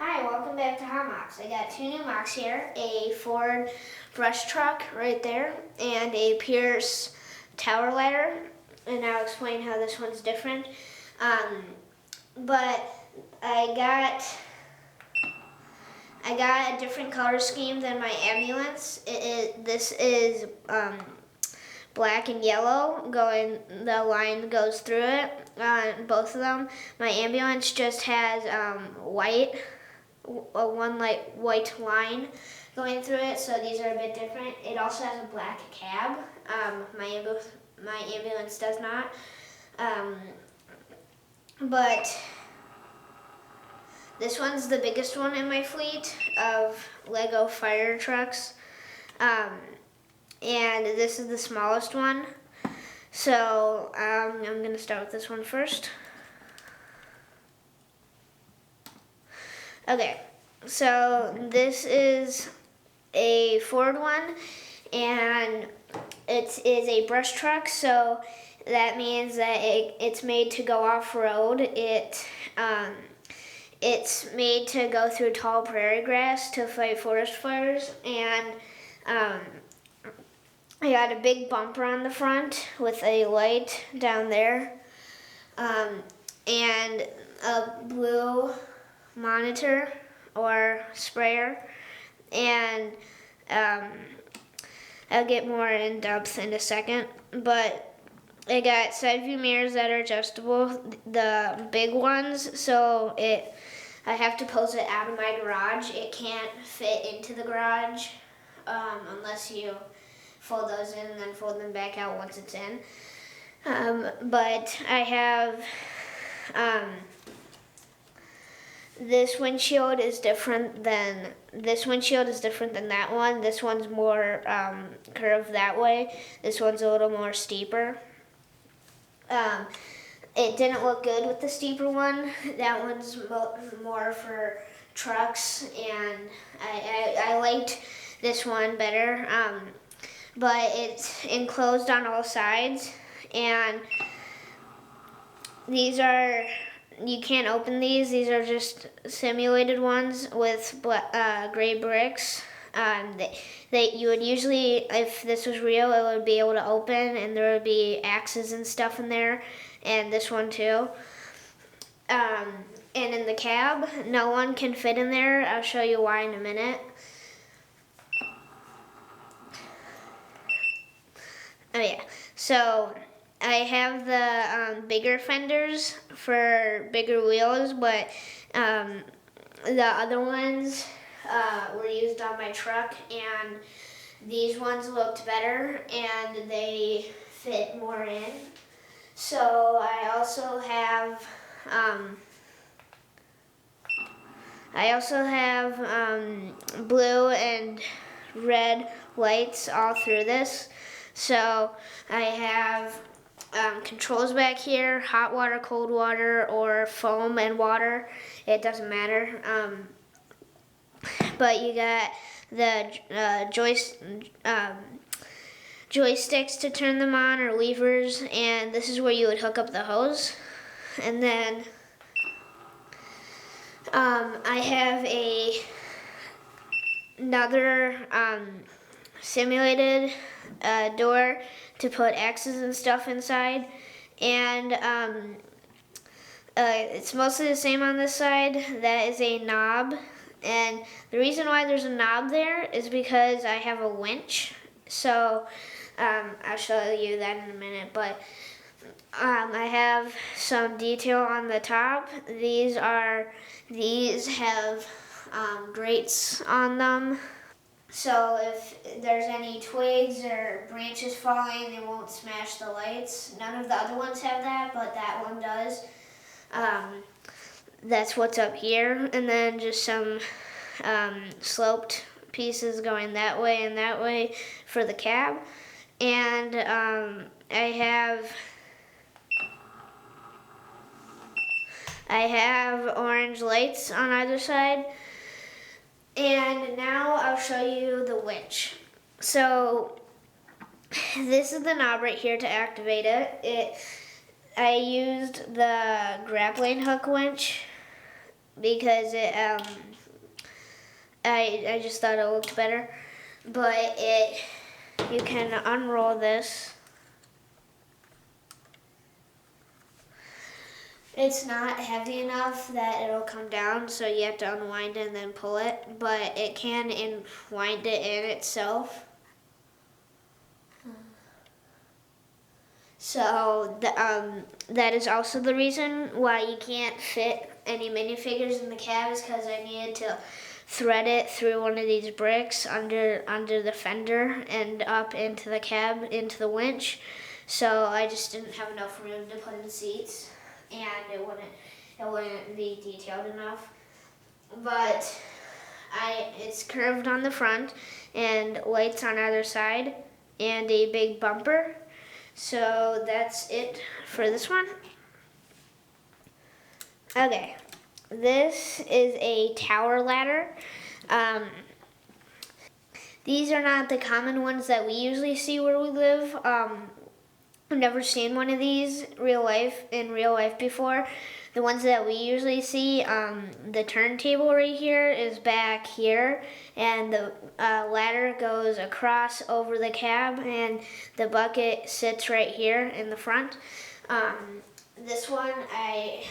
Hi, welcome back to Mocs. I got two new Mocs here, a Ford brush truck right there, and a Pierce tower ladder, and I'll explain how this one's different. But I got a different color scheme than my ambulance. This is black and yellow, the line goes through it on both of them. My ambulance just has white, one like white line going through it, so these are a bit different. It also has a black cab. My ambulance does not. But this one's the biggest one in my fleet of Lego fire trucks. And this is the smallest one. So I'm gonna start with this one first. Okay, so this is a Ford one, and it is a brush truck, so that means that it's made to go off-road. It's made to go through tall prairie grass to fight forest fires, and I got a big bumper on the front with a light down there, and a blue monitor or sprayer, and I'll get more in depth in a second, but I got side view mirrors that are adjustable, the big ones, so I have to pose it out of my garage. It can't fit into the garage unless you fold those in and then fold them back out once it's in. But I have this windshield is different than that one. This one's more curved that way. This one's a little more steeper. It didn't look good with the steeper one. That one's more for trucks, and I liked this one better. But it's enclosed on all sides, and you can't open these. These are just simulated ones with gray bricks. You would usually, if this was real, it would be able to open, and there would be axes and stuff in there, and this one too. And in the cab, no one can fit in there. I'll show you why in a minute. Oh yeah, so I have the bigger fenders for bigger wheels, but the other ones were used on my truck, and these ones looked better and they fit more in. So I also have blue and red lights all through this. So I have controls back here, hot water, cold water, or foam and water. It doesn't matter. But you got the joysticks to turn them on, or levers, and this is where you would hook up the hose. And then I have another simulated door to put axes and stuff inside, and it's mostly the same on this side. That is a knob, and the reason why there's a knob there is because I have a winch. So I'll show you that in a minute, but I have some detail on the top. These have grates on them. So if there's any twigs or branches falling, they won't smash the lights. None of the other ones have that, but that one does. That's what's up here. And then just some sloped pieces going that way and that way for the cab. And I have orange lights on either side. And now I'll show you the winch. So this is the knob right here to activate it. I used the grappling hook winch because I just thought it looked better. But you can unroll this. It's not heavy enough that it'll come down, so you have to unwind it and then pull it, but it can wind it in itself. So that is also the reason why you can't fit any minifigures in the cab, is because I needed to thread it through one of these bricks under the fender and up into the cab, into the winch. So I just didn't have enough room to put in seats, and it wouldn't be detailed enough. But it's curved on the front and lights on either side and a big bumper. So that's it for this one. Okay, this is a tower ladder. These are not the common ones that we usually see where we live. I've never seen one of these in real life before. The ones that we usually see, the turntable right here is back here, and the ladder goes across over the cab, and the bucket sits right here in the front. This one I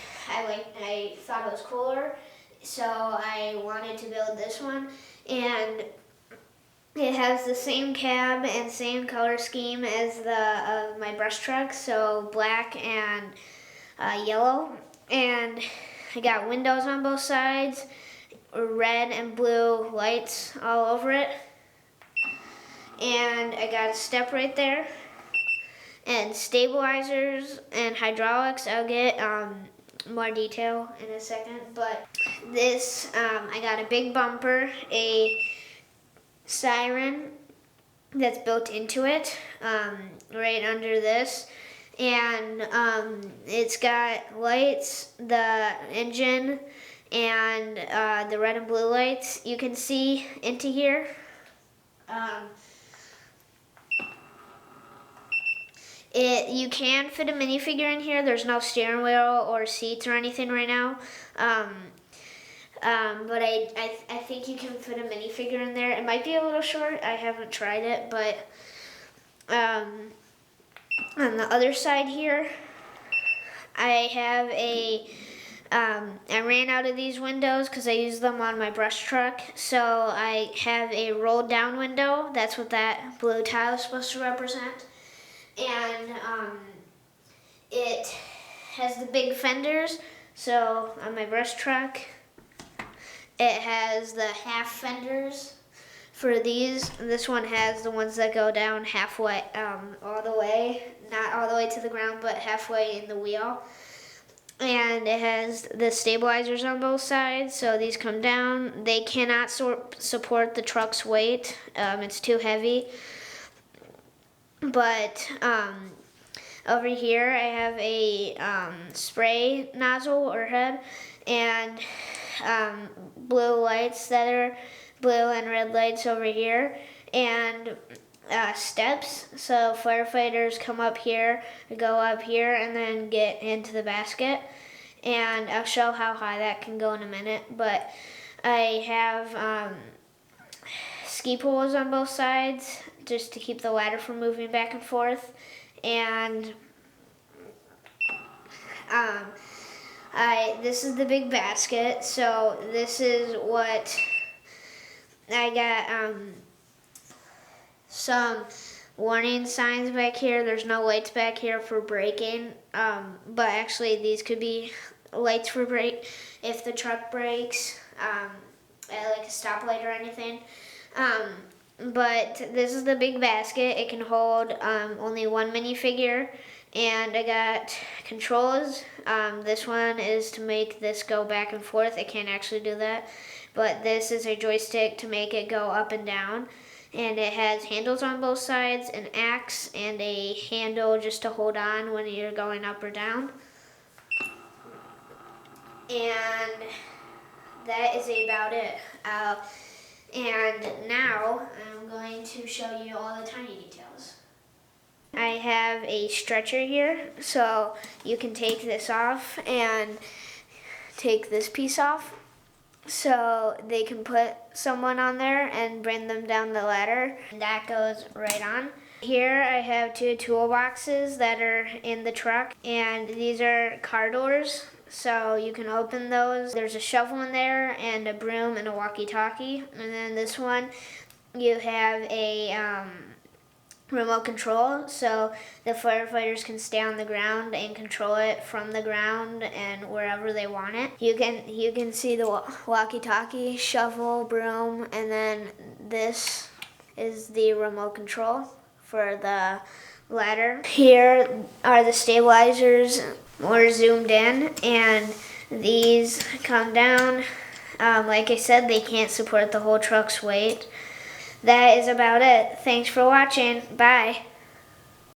thought it was cooler, so I wanted to build this one, and it has the same cab and same color scheme as the my brush truck, so black and yellow. And I got windows on both sides, red and blue lights all over it. And I got a step right there, and stabilizers and hydraulics. I'll get more detail in a second. But this, I got a big bumper, a siren that's built into it, right under this. And it's got lights, the engine, and the red and blue lights you can see into here. You can fit a minifigure in here. There's no steering wheel or seats or anything right now. But I think you can fit a minifigure in there. It might be a little short. I haven't tried it, but on the other side here, I have I ran out of these windows because I used them on my brush truck. So I have a rolled down window. That's what that blue tile is supposed to represent. And it has the big fenders. So on my brush truck, it has the half fenders for these. This one has the ones that go down halfway, all the way, not all the way to the ground, but halfway in the wheel. And it has the stabilizers on both sides, so these come down. They cannot support the truck's weight. It's too heavy. But over here, I have a spray nozzle or head, and blue lights that are blue and red lights over here, and steps. So firefighters come up here, go up here, and then get into the basket. And I'll show how high that can go in a minute. But I have ski poles on both sides just to keep the ladder from moving back and forth. And this is the big basket. So this is what I got. Some warning signs back here. There's no lights back here for braking, but actually these could be lights for brake if the truck brakes, at like a stoplight or anything. But this is the big basket. It can hold only one minifigure, and I got controls. This one is to make this go back and forth. It can't actually do that, but this is a joystick to make it go up and down. And it has handles on both sides, an axe, and a handle just to hold on when you're going up or down. And that is about it. And now I'm going to show you all the tiny details. I have a stretcher here, so you can take this off and take this piece off. so they can put someone on there and bring them down the ladder. And that goes right on. Here I have 2 toolboxes that are in the truck, and these are car doors, so you can open those. There's a shovel in there and a broom and a walkie-talkie. And then this one, you have a remote control, so the firefighters can stay on the ground and control it from the ground and wherever they want it. You can see the walkie-talkie, shovel, broom, and then this is the remote control for the ladder. Here are the stabilizers more zoomed in, and these come down. Like I said, they can't support the whole truck's weight. That is about it. Thanks for watching. Bye.